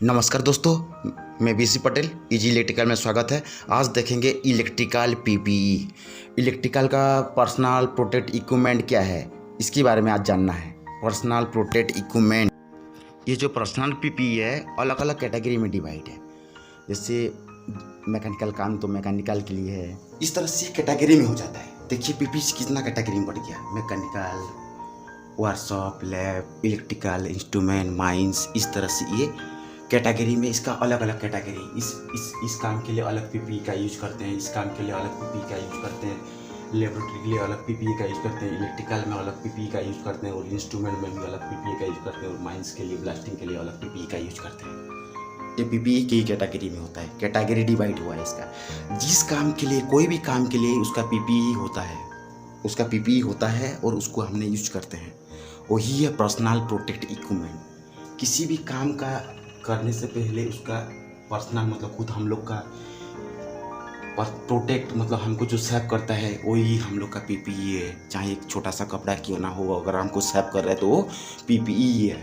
नमस्कार दोस्तों, मैं बीसी पटेल इजी इलेक्ट्रिकल में स्वागत है। आज देखेंगे इलेक्ट्रिकल पीपीई। इलेक्ट्रिकल का पर्सनल प्रोटेक्ट इक्विपमेंट क्या है, इसके बारे में आज जानना है। पर्सनल प्रोटेक्ट इक्विपमेंट, ये जो पर्सनल पीपीई है अलग अलग कैटेगरी में डिवाइड है। जैसे मैकेनिकल काम तो मैकेनिकल के लिए है, इस तरह से कैटेगरी में हो जाता है। देखिए पीपीई कितना कैटेगरी में बढ़ गया। Mechanical, workshop, lab, electrical instrument, mines, इस तरह से ये कैटेगरी में इसका अलग अलग कैटेगरी। इस काम के लिए अलग पीपीई का यूज करते हैं, इस काम के लिए अलग पीपीई का यूज करते हैं, लेबोरेटरी के लिए अलग पीपीई का यूज करते हैं, इलेक्ट्रिकल में अलग पीपीई का यूज करते हैं, और इंस्ट्रूमेंट में भी अलग पीपीई का यूज करते हैं, और माइंस के लिए, ब्लास्टिंग के लिए अलग पीपीई का यूज करते हैं। ये पीपीई की कैटेगरी में होता है, कैटेगरी डिवाइड हुआ है इसका। जिस काम के लिए, कोई भी काम के लिए उसका पीपीई होता है, उसका पीपीई होता है और उसको हमने यूज करते हैं, वही है पर्सनल प्रोटेक्ट इक्विपमेंट। किसी भी काम का करने से पहले उसका पर्सनल मतलब खुद हम लोग का प्रोटेक्ट मतलब हमको जो सेव करता है वही हम लोग का पीपीई है। चाहे एक छोटा सा कपड़ा क्यों ना हो, अगर हमको सेव कर रहा है तो वो पीपीई है।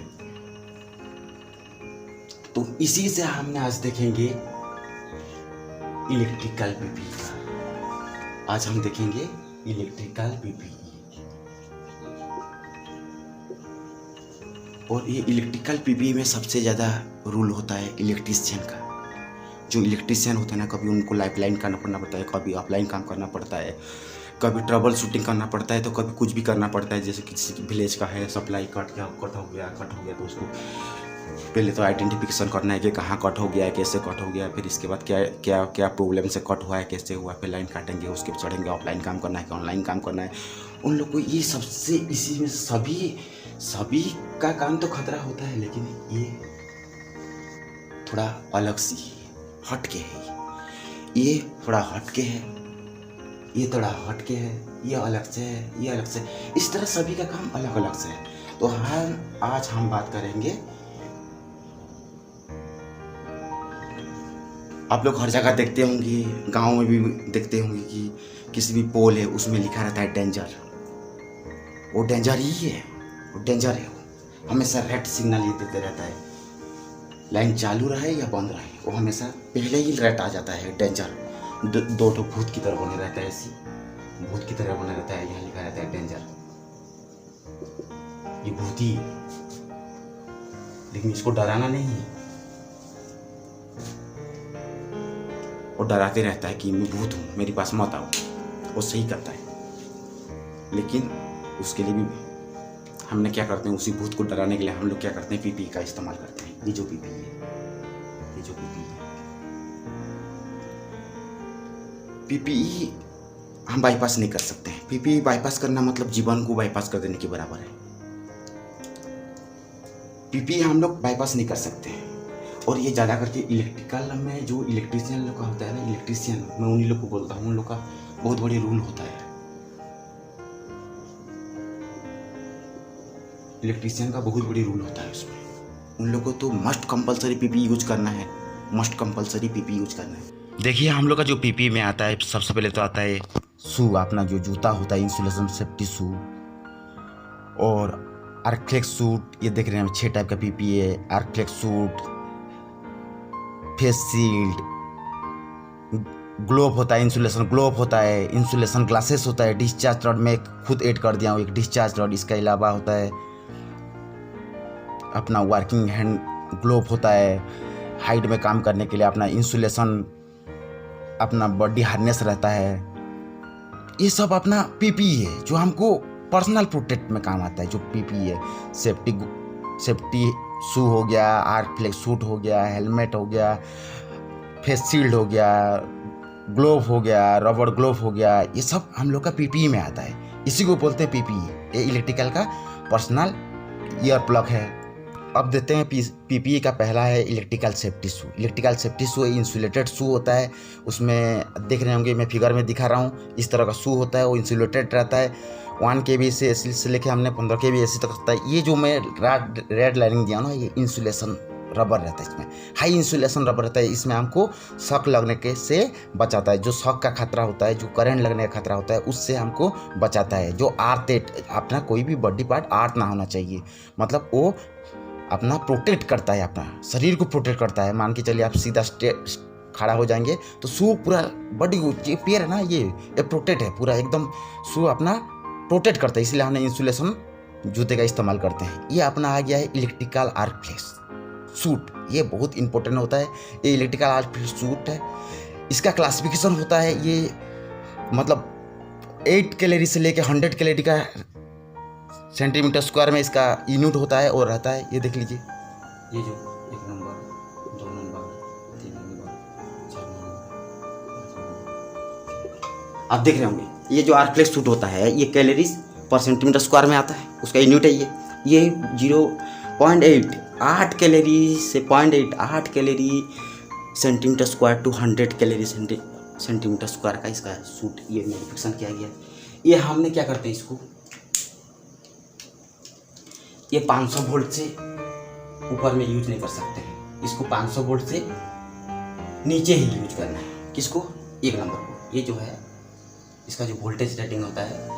तो इसी से हमने आज देखेंगे इलेक्ट्रिकल पीपीई का। आज हम देखेंगे इलेक्ट्रिकल पीपीई। और ये इलेक्ट्रिकल पीपीई में सबसे ज़्यादा रूल होता है इलेक्ट्रीशियन का। जो इलेक्ट्रीशियन होता है ना, कभी उनको लाइफलाइन करना पड़ता है, कभी ऑफलाइन काम करना पड़ता है, कभी ट्रबल शूटिंग करना पड़ता है, तो कभी कुछ भी करना पड़ता है। जैसे किसी विलेज का है, सप्लाई कट हो गया तो उसको पहले तो आइडेंटिफिकेशन करना है कि कहाँ कट हो गया है, कैसे कट हो गया है, फिर इसके बाद क्या प्रॉब्लम से कट हुआ है, कैसे हुआ, फिर लाइन काटेंगे, उसके चढ़ेंगे, ऑफलाइन काम करना है कि ऑनलाइन काम करना है। उन लोग को ये सबसे, इसी में सभी का काम तो खतरा होता है, लेकिन ये थोड़ा अलग सी हटके है। ये थोड़ा हटके है, ये थोड़ा हटके है, ये अलग से है, ये अलग से। इस तरह सभी का काम अलग अलग से है। तो आज हम बात करेंगे। आप लोग हर जगह देखते होंगे, गांव में भी देखते होंगे कि किसी भी पोल है उसमें लिखा रहता है डेंजर। वो डेंजर ही है, वो डेंजर है। वो हमेशा रेड सिग्नल ये देते रहता है, लाइन चालू रहे या बंद रहे, वो हमेशा पहले ही रेड आ जाता है, डेंजर। दो ठो भूत की तरह बने रहता है, ऐसी भूत की तरह बना रहता है, यहाँ लिखा रहता है डेंजर। ये भूती, लेकिन इसको डराना नहीं है। वो डराते रहता है कि मैं भूत हूँ, मेरे पास मत आओ। वो सही करता है, लेकिन उसके लिए भी हमने क्या करते हैं, उसी भूत को डराने के लिए हम लोग क्या करते हैं, पीपीई का इस्तेमाल करते हैं। ये जो पीपीई है, ये जो पीपीई है, पीपीई हम बाईपास नहीं कर सकते हैं। पीपीई बाईपास करना मतलब जीवन को बाईपास कर देने के बराबर है। पीपीई हम लोग बाईपास नहीं कर सकते हैं। और ये ज़्यादा करके इलेक्ट्रिकल में जो इलेक्ट्रीशियन लोग का होता है ना, इलेक्ट्रीशियन, मैं उन्हीं लोग को बोलता हूँ, उन लोग का बहुत बड़ी रूल होता है। इलेक्ट्रीशियन का बहुत बड़ी रूल होता है उसमें। उन लोगों को तो मस्ट कंपलसरी पीपीई यूज करना है, मस्ट कंपलसरी पीपीई यूज करना है। देखिए हम लोग का जो पीपीई में आता है, सबसे पहले तो आता है शू, अपना जो जूता होता है, इंसुलेशन सेफ्टी शू, और आर्कफ्लेक्स सूट। ये देख रहे हैं 6 टाइप का पीपीई है। आर्कफ्लेक्स सूट, फेस शील्ड, ग्लोव होता है, इंसुलेशन ग्लोव होता है, इंसुलेशन ग्लासेस होता है, डिस्चार्ज रॉड में खुद ऐड कर दिया हूँ एक डिस्चार्ज रॉड। इसके अलावा होता है अपना वर्किंग हैंड ग्लोव होता है, हाइट में काम करने के लिए अपना इंसुलेशन, अपना बॉडी हार्नेस रहता है। ये सब अपना पीपीई है जो हमको पर्सनल प्रोटेक्ट में काम आता है। जो पीपीई है, सेफ्टी शू हो गया, आर्कफ्लेक्स सूट हो गया, हेलमेट हो गया, फेस शील्ड हो गया, ग्लोव हो गया, रबर ग्लोव हो गया, ये सब हम लोग का पीपीई में आता है। इसी को बोलते हैं पीपीई। ये इलेक्ट्रिकल का पर्सनल ईयर प्लग है। अब देते हैं पीपीई का पहला है इलेक्ट्रिकल सेफ्टी शू। इलेक्ट्रिकल सेफ्टी शू इंसुलेटेड शू होता है। उसमें देख रहे होंगे, मैं फिगर में दिखा रहा हूँ, इस तरह का शू होता है। वो इंसुलेटेड रहता है। 1 kV से लेके हमने 15 kV AC तक होता है। ये जो मैं रेड लाइनिंग दिया ना, ये इंसुलेशन रबर रहता है। इसमें हाई इंसुलेशन रबर रहता है। इसमें हमको शॉक लगने के से बचाता है। जो शॉक का खतरा होता है, जो करंट लगने का खतरा होता है, उससे हमको बचाता है। जो आर्थ अपना कोई भी बॉडी पार्ट आर्थ ना होना चाहिए, मतलब वो अपना प्रोटेक्ट करता है, अपना शरीर को प्रोटेक्ट करता है। मान के चलिए आप सीधा खड़ा हो जाएंगे तो शू पूरा बॉडी ये पैर है ना, ये प्रोटेक्ट है पूरा एकदम, शू अपना प्रोटेक्ट करता है, इसलिए हमने इंसुलेशन जूते का इस्तेमाल करते हैं। ये अपना आ गया है इलेक्ट्रिकल आर्क फ्लेक्स सूट। ये बहुत इंपॉर्टेंट होता है, ये इलेक्ट्रिकल आर्क फ्लेक्स सूट है। इसका क्लासिफिकेशन होता है, ये मतलब 8 कैलोरी से लेकर 100 कैलोरी का सेंटीमीटर स्क्वायर में इसका यूनिट होता है और रहता है। ये देख लीजिए, ये जो 1 नंबर 2 नंबर 3 नंबर 4 नंबर आप देख रहे होंगे। ये जो आर्क फ्लेक्स सूट होता है ये कैलोरीज पर सेंटीमीटर स्क्वायर में आता है, उसका यूनिट है ये 0.8 कैलोरी से 0.8 calorie centimetre square to 100 calorie centimetre square का इसका सूट ये मैन्युफैक्चर किया गया। ये हमने क्या करते हैं, इसको ये 500 वोल्ट से ऊपर में यूज नहीं कर सकते हैं, इसको 500 वोल्ट से नीचे ही यूज करना है। किसको? 1 नंबर को। ये जो है इसका जो वोल्टेज रेटिंग होता है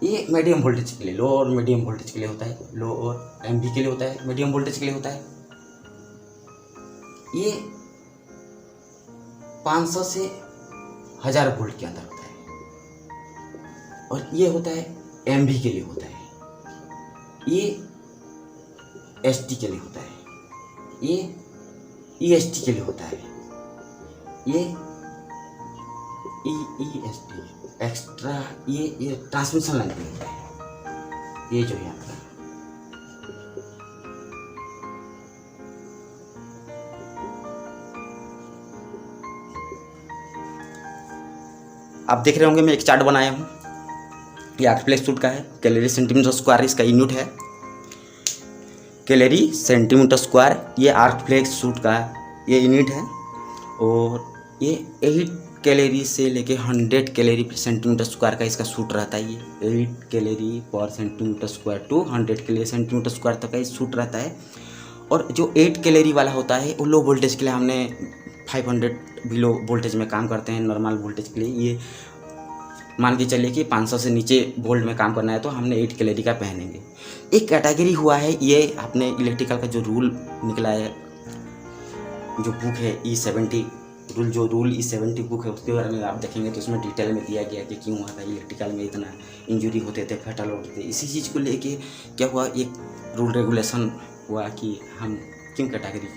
ये मीडियम वोल्टेज के लिए, लो और मीडियम वोल्टेज के लिए होता है, लो और एमवी के लिए होता है, मीडियम वोल्टेज के लिए होता है। ये 500 से 1000 वोल्ट के अंदर होता है। और ये होता है एमवी के लिए होता है, ये एसटी के लिए होता है, ये ईएसटी के लिए होता है, ये ईएसटी एक्स्ट्रा, ये ट्रांसमिशन लाइन के लिए होता है। ये जो है आपका आप देख रहे होंगे, मैं एक चार्ट बनाया हूँ, ये आर्क फ्लेक्स सूट का है। कैलोरी सेंटीमीटर स्क्वायर इसका यूनिट है, कैलोरी सेंटीमीटर स्क्वायर ये आर्क फ्लेक्स सूट का ये यूनिट है। और ये 8 कैलोरी से लेके 100 कैलोरी पर सेंटीमीटर स्क्वायर का इसका सूट रहता है। ये 8 कैलोरी पर centimetre square to 100 calorie centimetre square तक का ये सूट रहता है। और जो 8 कैलोरी वाला होता है वो लो वोल्टेज के लिए हमने 500 भी लो वोल्टेज में काम करते हैं। नॉर्मल वोल्टेज के लिए ये मान के चलिए कि 500 से नीचे वोल्ट में काम करना है तो हमने 8 कैलोरी का पहनेंगे। एक कैटेगरी हुआ है, ये आपने इलेक्ट्रिकल का जो रूल निकला है, जो बुक है E70 रूल, जो रूल E70 बुक है उसके बारे में आप देखेंगे तो उसमें डिटेल में दिया गया कि क्यों हुआ था इलेक्ट्रिकल में इतना इंजरी होते थे, फैटल होते थे। इसी चीज़ को लेके क्या हुआ, एक रूल रेगुलेशन हुआ कि हम क्यों कैटेगरी,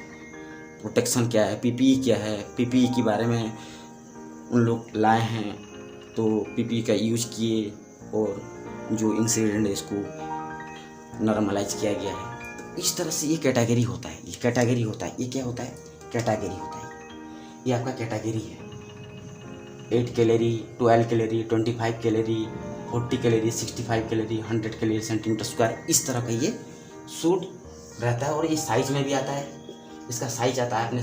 प्रोटेक्शन क्या है, पीपीई क्या है, पीपीई के बारे में उन लोग लाए हैं तो पीपीई का यूज किए और जो इंसिडेंट है इसको नॉर्मलाइज किया गया है। तो इस तरह से ये कैटेगरी होता है, ये कैटेगरी होता है। ये क्या होता है? कैटेगरी होता है। ये आपका कैटेगरी है। 8 calorie, 12 calorie, 25 calorie, 40 calorie, 65 calorie, 100 calorie centimetre square, इस तरह का ये सूट रहता है। और ये साइज में भी आता है, इसका साइज आता है अपने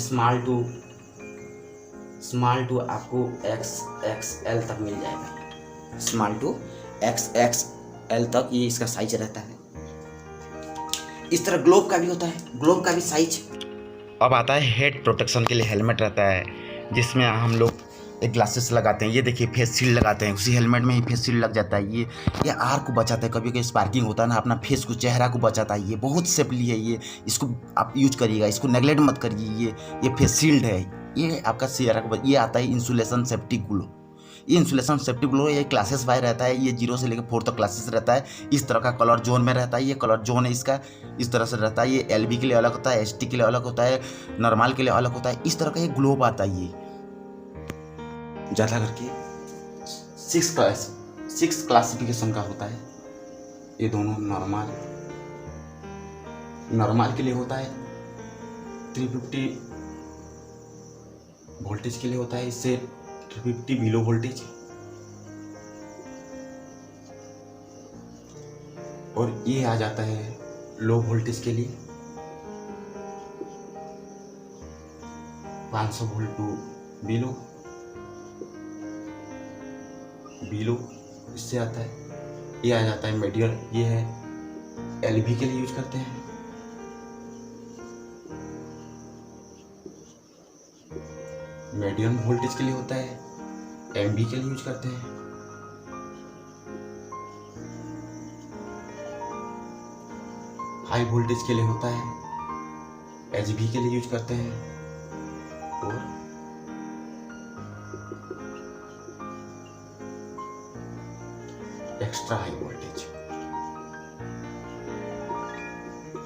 स्मॉल टू आपको XXL तक मिल जाएगा। स्मॉल टू XXL तक ये इसका साइज रहता है। इस तरह ग्लोब का भी होता है, ग्लोब का भी साइज। अब आता है हेड प्रोटेक्शन के लिए हेलमेट रहता है, जिसमें हम लोग एक ग्लासेस लगाते हैं। ये देखिए फेस शील्ड लगाते हैं, उसी हेलमेट में ही फेस शील्ड लग जाता है। ये आर को बचाता है, कभी कभी स्पार्किंग होता है ना, अपना फेस को, चेहरा को बचाता है। ये बहुत सेफली है, ये इसको आप यूज करिएगा, इसको नेगलेक्ट मत करिए। ये फेस शील्ड है, ये आपका चेहरा को ये आता है इंसुलेशन सेफ्टी ग्लो। ये इंसुलेशन सेफ्टी ग्लो ये क्लासेस वाइज रहता है, ये 0 से लेकर 4 तक क्लासेस रहता है। इस तरह का कलर जोन में रहता है, ये कलर जोन है इसका इस तरह से रहता है। ये LB के लिए अलग होता है, ST के लिए अलग होता है, नॉर्मल के लिए अलग होता है। इस तरह का ये ग्लोब आता है। ये ज़्यादा करके 6 क्लासिफिकेशन का होता है। ये दोनों नॉर्मल के लिए होता है, 350 वोल्टेज के लिए होता है, इससे 350 बिलो वोल्टेज। और ये आ जाता है लो वोल्टेज के लिए 500 वोल्ट टू बिलो इससे आता है। ये आ जाता है मीडियम, ये है LV के लिए यूज करते हैं। मीडियम वोल्टेज के लिए होता है, MV के लिए यूज करते हैं। हाई वोल्टेज के लिए होता है, एचवी के लिए यूज करते हैं, और एक्स्ट्रा हाई वोल्टेज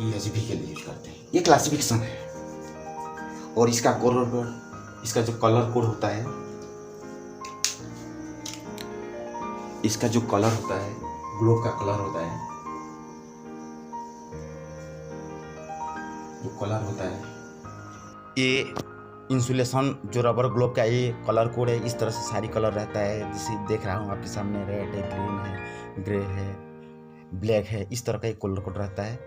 ये एचवी के लिए यूज करते हैं। ये क्लासिफिकेशन है। और इसका इसका जो कलर कोड होता है, इसका जो कलर होता है, ग्लोब का कलर होता है, जो कलर होता है, ये इंसुलेशन जो रबर ग्लोब का ये कलर कोड है। इस तरह से सारी कलर रहता है, जैसे देख रहा हूँ आपके सामने, रेड है, ग्रीन है, ग्रे है, ब्लैक है, इस तरह का एक कलर कोड रहता है।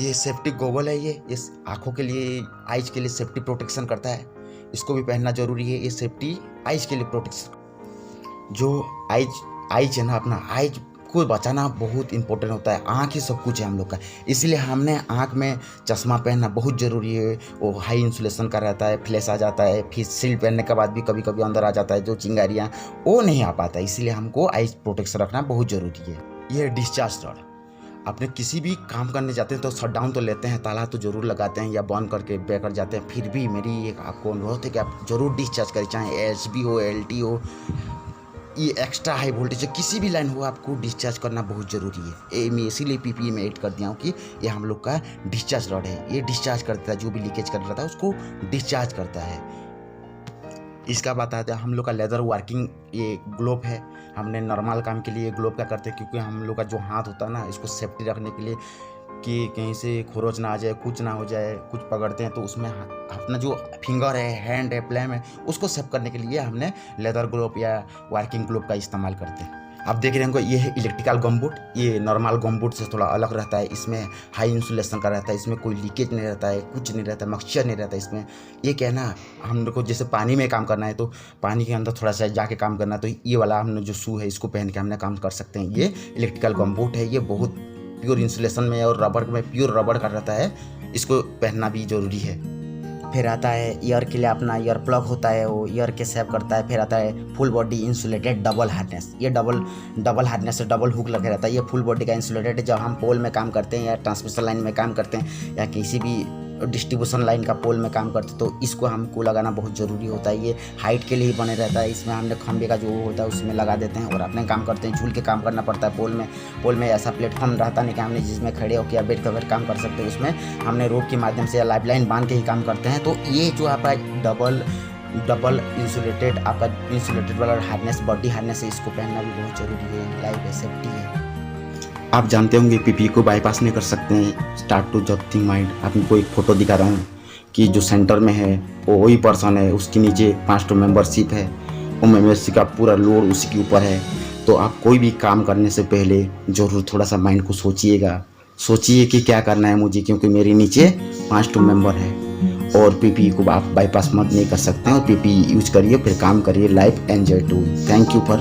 ये सेफ्टी गोगल है, ये इस आँखों के लिए, आइज के लिए सेफ्टी प्रोटेक्शन करता है, इसको भी पहनना जरूरी है। ये सेफ्टी आइज के लिए प्रोटेक्शन, जो आइज है ना, अपना आइज को बचाना बहुत इंपॉर्टेंट होता है। आँख ही सब कुछ है हम लोग का, इसलिए हमने आँख में चश्मा पहनना बहुत ज़रूरी है। वो हाई इंसुलेशन का रहता है, फ्लैश आ जाता है, फिर शील्ड पहनने के बाद भी कभी कभी अंदर आ जाता है जो चिंगारियाँ, वो नहीं आ पाता है, इसलिए हमको आइज प्रोटेक्शन रखना बहुत ज़रूरी है। ये डिस्चार्ज रॉड, अपने किसी भी काम करने जाते हैं तो शट डाउन तो लेते हैं, ताला तो ज़रूर लगाते हैं या बंद करके बैक कर जाते हैं, फिर भी मेरी एक आपको अनुरोध है कि आप ज़रूर डिस्चार्ज करें, चाहे एचबी हो, एलटी हो, ये एक्स्ट्रा हाई वोल्टेज किसी भी लाइन हो, आपको डिस्चार्ज करना बहुत ज़रूरी है। मैं इसीलिए पीपीई में ऐड कर दिया हूँ कि ये हम लोग का डिस्चार्ज रॉड है। ये डिस्चार्ज करता है, जो भी लीकेज कर रहा था उसको डिस्चार्ज करता है। इसका बताते हैं हम लोग का लेदर वर्किंग ये ग्लोब है। हमने नॉर्मल काम के लिए ग्लोब का करते हैं, क्योंकि हम लोग का जो हाथ होता है ना, इसको सेफ्टी रखने के लिए कि कहीं से खरोच ना आ जाए, कुछ ना हो जाए, कुछ पकड़ते हैं तो उसमें अपना जो फिंगर है, हैंड है, प्लम है, उसको सेफ करने के लिए हमने लेदर ग्लोब या वर्किंग ग्लोब का इस्तेमाल करते हैं। आप देख रहे हैं, ये है इलेक्ट्रिकल गमबूट। ये नॉर्मल गमबूट से थोड़ा अलग रहता है, इसमें हाई इंसुलेशन का रहता है, इसमें कोई लीकेज नहीं रहता है, कुछ नहीं रहता है, मॉइस्चर नहीं रहता है इसमें। ये क्या है ना, हम लोग को जैसे पानी में काम करना है तो पानी के अंदर थोड़ा सा जाके काम करना है, तो ये वाला हमने जो शू है इसको पहन के हमने काम कर सकते हैं। ये इलेक्ट्रिकल गमबूट है, ये बहुत प्योर इंसुलेशन में और रबर में प्योर रबर का रहता है, इसको पहनना भी ज़रूरी है। फिर आता है ईयर के लिए अपना ईयर प्लग होता है, वो ईयर के सेव करता है। फिर आता है full body insulated double harness. ये डबल हार्नेस से डबल हुक लगे रहता है। ये फुल बॉडी का इंसुलेटेड है। जब हम पोल में काम करते हैं या ट्रांसमिशन लाइन में काम करते हैं या किसी भी डिस्ट्रीब्यूशन लाइन का पोल में काम करते, तो इसको हमको लगाना बहुत ज़रूरी होता है। ये हाइट के लिए ही बने रहता है, इसमें हमने खंबे का जो होता है उसमें लगा देते हैं और अपने काम करते हैं। झूल के काम करना पड़ता है पोल में ऐसा प्लेटफॉर्म रहता नहीं कि हमने जिसमें खड़े होकर या बैठ कर काम कर सकते हैं, उसमें हमने रोप के माध्यम से या लाइफ लाइन बांध के ही काम करते हैं। तो ये जो आपका डबल इंसुलेटेड आपका इंसुलेटेड वाला हार्नेस, बॉडी हार्नेस है, इसको पहनना भी बहुत ज़रूरी है, लाइफ है, सेफ्टी है। आप जानते होंगे पीपी को बाईपास नहीं कर सकते हैं। स्टार्ट टू जब थिंक माइंड, आपको एक फ़ोटो दिखा रहा हूँ कि जो सेंटर में है वो वही पर्सन है, उसके नीचे 5 मेंबरशिप है, वो मेंबरशिप का पूरा लोड उसी के ऊपर है। तो आप कोई भी काम करने से पहले ज़रूर थोड़ा सा माइंड को सोचिए कि क्या करना है मुझे, क्योंकि मेरे नीचे 5 मेंबर है और पीपी को आप बाईपास मत नहीं कर सकते हैं। और पीपी यूज करिए, फिर काम करिए, life enjoy too. Thank you for